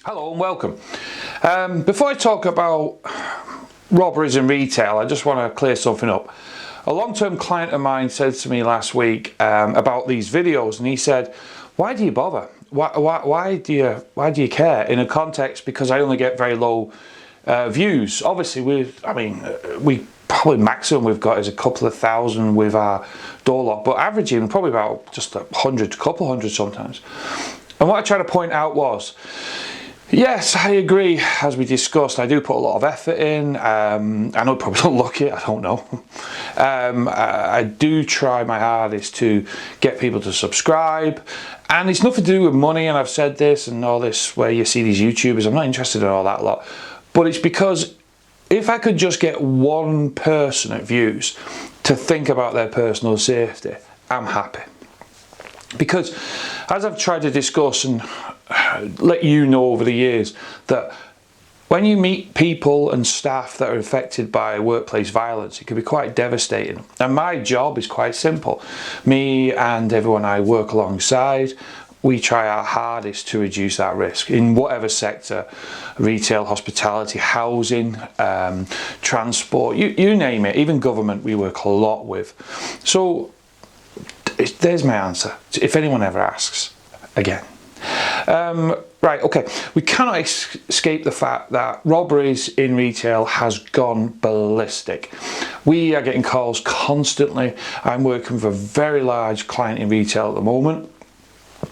Hello and welcome. Before I talk about robberies in retail, I just want to clear something up. A long-term client of mine said to me last week about these videos, and he said, "Why do you bother? Why do you care?" In a context, because I only get very low views. Obviously, we probably maximum we've got is a couple of thousand with our door lock, but averaging probably about just a couple hundred sometimes. And what I tried to point out was, yes, I agree. As we discussed, I do put a lot of effort in. I know it probably don't look it, I don't know. I do try my hardest to get people to subscribe, and it's nothing to do with money, and I've said this and all this where you see these YouTubers, I'm not interested in all that lot, but it's because if I could just get one person at views to think about their personal safety, I'm happy. Because as I've tried to discuss and let you know over the years, that when you meet people and staff that are affected by workplace violence, it can be quite devastating. And my job is quite simple. Me and everyone I work alongside, we try our hardest to reduce that risk in whatever sector: retail, hospitality, housing, transport, you name it, even government we work a lot with. So there's my answer, if anyone ever asks again. Right, okay, we cannot escape the fact that robberies in retail has gone ballistic. We are getting calls constantly. I'm working with a very large client in retail at the moment.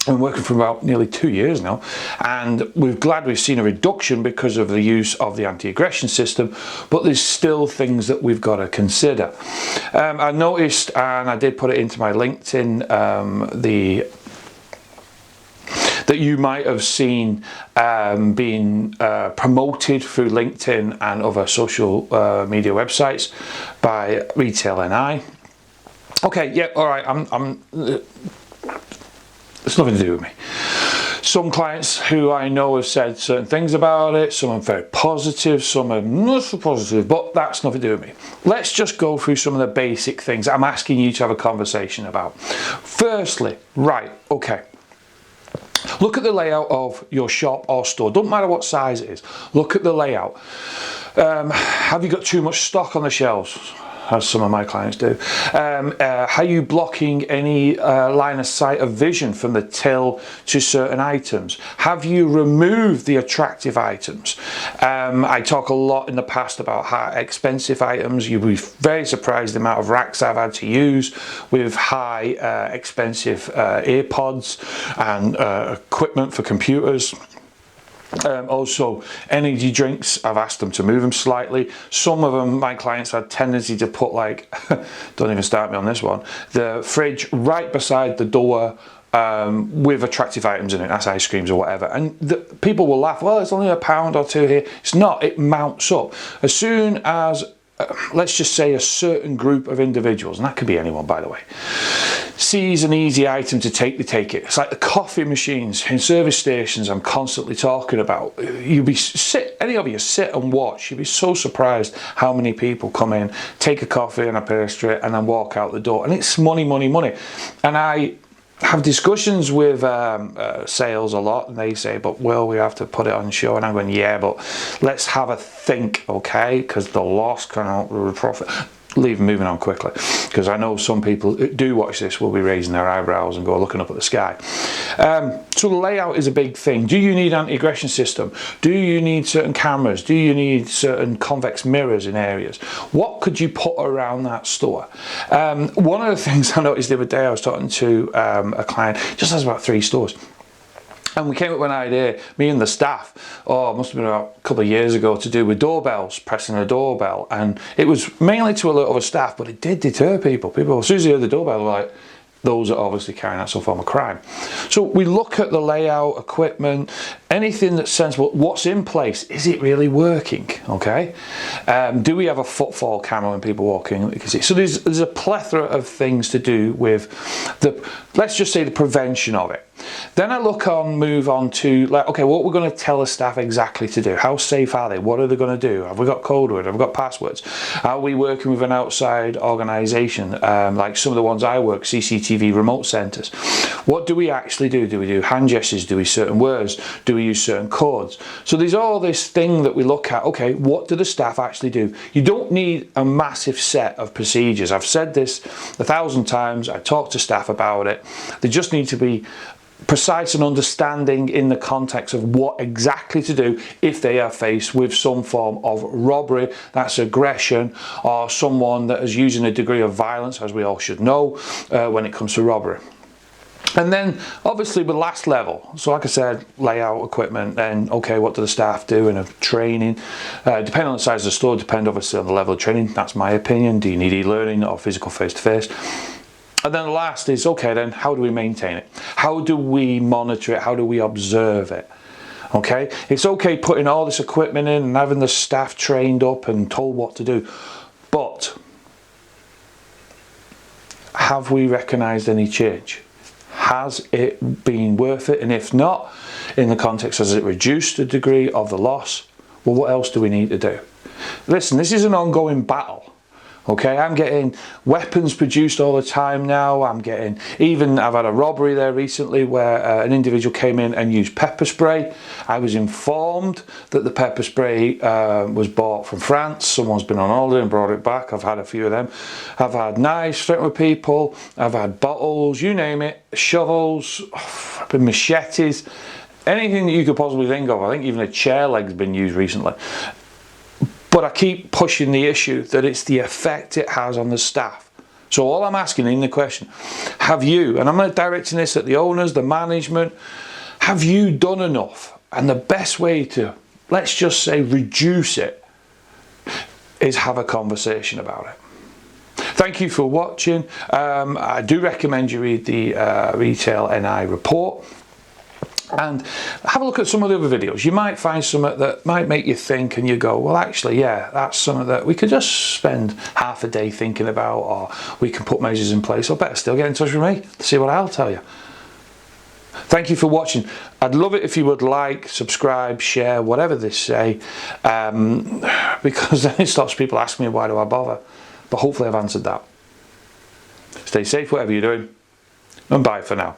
I'm working for about nearly 2 years now, and we're glad we've seen a reduction because of the use of the anti-aggression system, but there's still things that we've got to consider. I noticed, and I did put it into my LinkedIn, that you might have seen being promoted through LinkedIn and other social media websites by Retail NI. Okay, yeah, all right, it's nothing to do with me. Some clients who I know have said certain things about it, some are very positive, some are not so positive, but that's nothing to do with me. Let's just go through some of the basic things I'm asking you to have a conversation about. Firstly, right, okay. Look at the layout of your shop or store. Don't matter what size it is. Look at the layout. Have you got too much stock on the shelves, as some of my clients do? Are you blocking any line of sight of vision from the till to certain items? Have you removed the attractive items? I talk a lot in the past about how expensive items. You'll be very surprised the amount of racks I've had to use with high expensive earpods and equipment for computers. Also, energy drinks, I've asked them to move them slightly. Some of them, my clients had tendency to put, like, don't even start me on this one, the fridge right beside the door with attractive items in it, that's ice creams or whatever. And people will laugh, well, it's only £1 or £2 here. It's not, it mounts up. As soon as, let's just say, a certain group of individuals, and that could be anyone, by the way, sees an easy item to take, they take it. It's like the coffee machines in service stations I'm constantly talking about. Any of you sit and watch, you'd be so surprised how many people come in, take a coffee and a pastry and then walk out the door. And it's money, money, money. And I have discussions with sales a lot, and they say, but Will, we have to put it on show. And I'm going, yeah, but let's have a think, okay? Because the loss can outweigh the profit. Moving on quickly, because I know some people who do watch this will be raising their eyebrows and go looking up at the sky. So the layout is a big thing. Do you need anti-aggression system? Do you need certain cameras? Do you need certain convex mirrors in areas? What could you put around that store? One of the things I noticed the other day, I was talking to a client, just has about 3 stores. And we came up with an idea, me and the staff, it must have been about a couple of years ago, to do with doorbells, pressing a doorbell. And it was mainly to alert other staff, but it did deter people. People, as soon as they heard the doorbell, were like, those are obviously carrying out some form of crime. So we look at the layout, equipment, anything that's sensible. What's in place? Is it really working? Okay. Do we have a footfall camera when people walk in? You can see. So there's a plethora of things to do with let's just say the prevention of it. Then I move on to, like, okay, what we're going to tell the staff exactly to do. How safe are they? What are they going to do? Have we got code word? Have we got passwords? Are we working with an outside organisation, like some of the ones I work, CCTV remote centres? What do we actually do? Do we do hand gestures? Do we certain words? Do Do we use certain codes? So there's all this thing that we look at. Okay, what do the staff actually do? You don't need a massive set of procedures. I've said this 1,000 times. I talk to staff about it. They just need to be precise and understanding in the context of what exactly to do if they are faced with some form of robbery, that's aggression, or someone that is using a degree of violence, as we all should know, when it comes to robbery. And then obviously the last level, so like I said, layout, equipment, then okay, what do the staff do in a training? Depending on the size of the store, depend obviously on the level of training, that's my opinion. Do you need e-learning or physical face-to-face? And then the last is, okay then, how do we maintain it? How do we monitor it? How do we observe it? Okay, it's okay putting all this equipment in and having the staff trained up and told what to do, but have we recognised any change? Has it been worth it? And if not, in the context, has it reduced the degree of the loss? Well, what else do we need to do? Listen, this is an ongoing battle. Okay, I'm getting weapons produced all the time now. I've had a robbery there recently where an individual came in and used pepper spray. I was informed that the pepper spray was bought from France. Someone's been on holiday and brought it back. I've had a few of them. I've had knives threatened with people. I've had bottles, you name it, shovels, machetes, anything that you could possibly think of. I think even a chair leg's been used recently. But I keep pushing the issue that it's the effect it has on the staff. So all I'm asking in the question, have you, and I'm directing this at the owners, the management, have you done enough? And the best way to, let's just say, reduce it is have a conversation about it. Thank you for watching. I do recommend you read the Retail NI report. And have a look at some of the other videos. You might find something that might make you think and you go, well actually yeah, that's something that we could just spend half a day thinking about, or we can put measures in place, or better still get in touch with me to see what I'll tell you. Thank you for watching. I'd love it if you would like, subscribe, share, whatever they say, because then it stops people asking me why do I bother. But hopefully I've answered that. Stay safe whatever you're doing, and bye for now.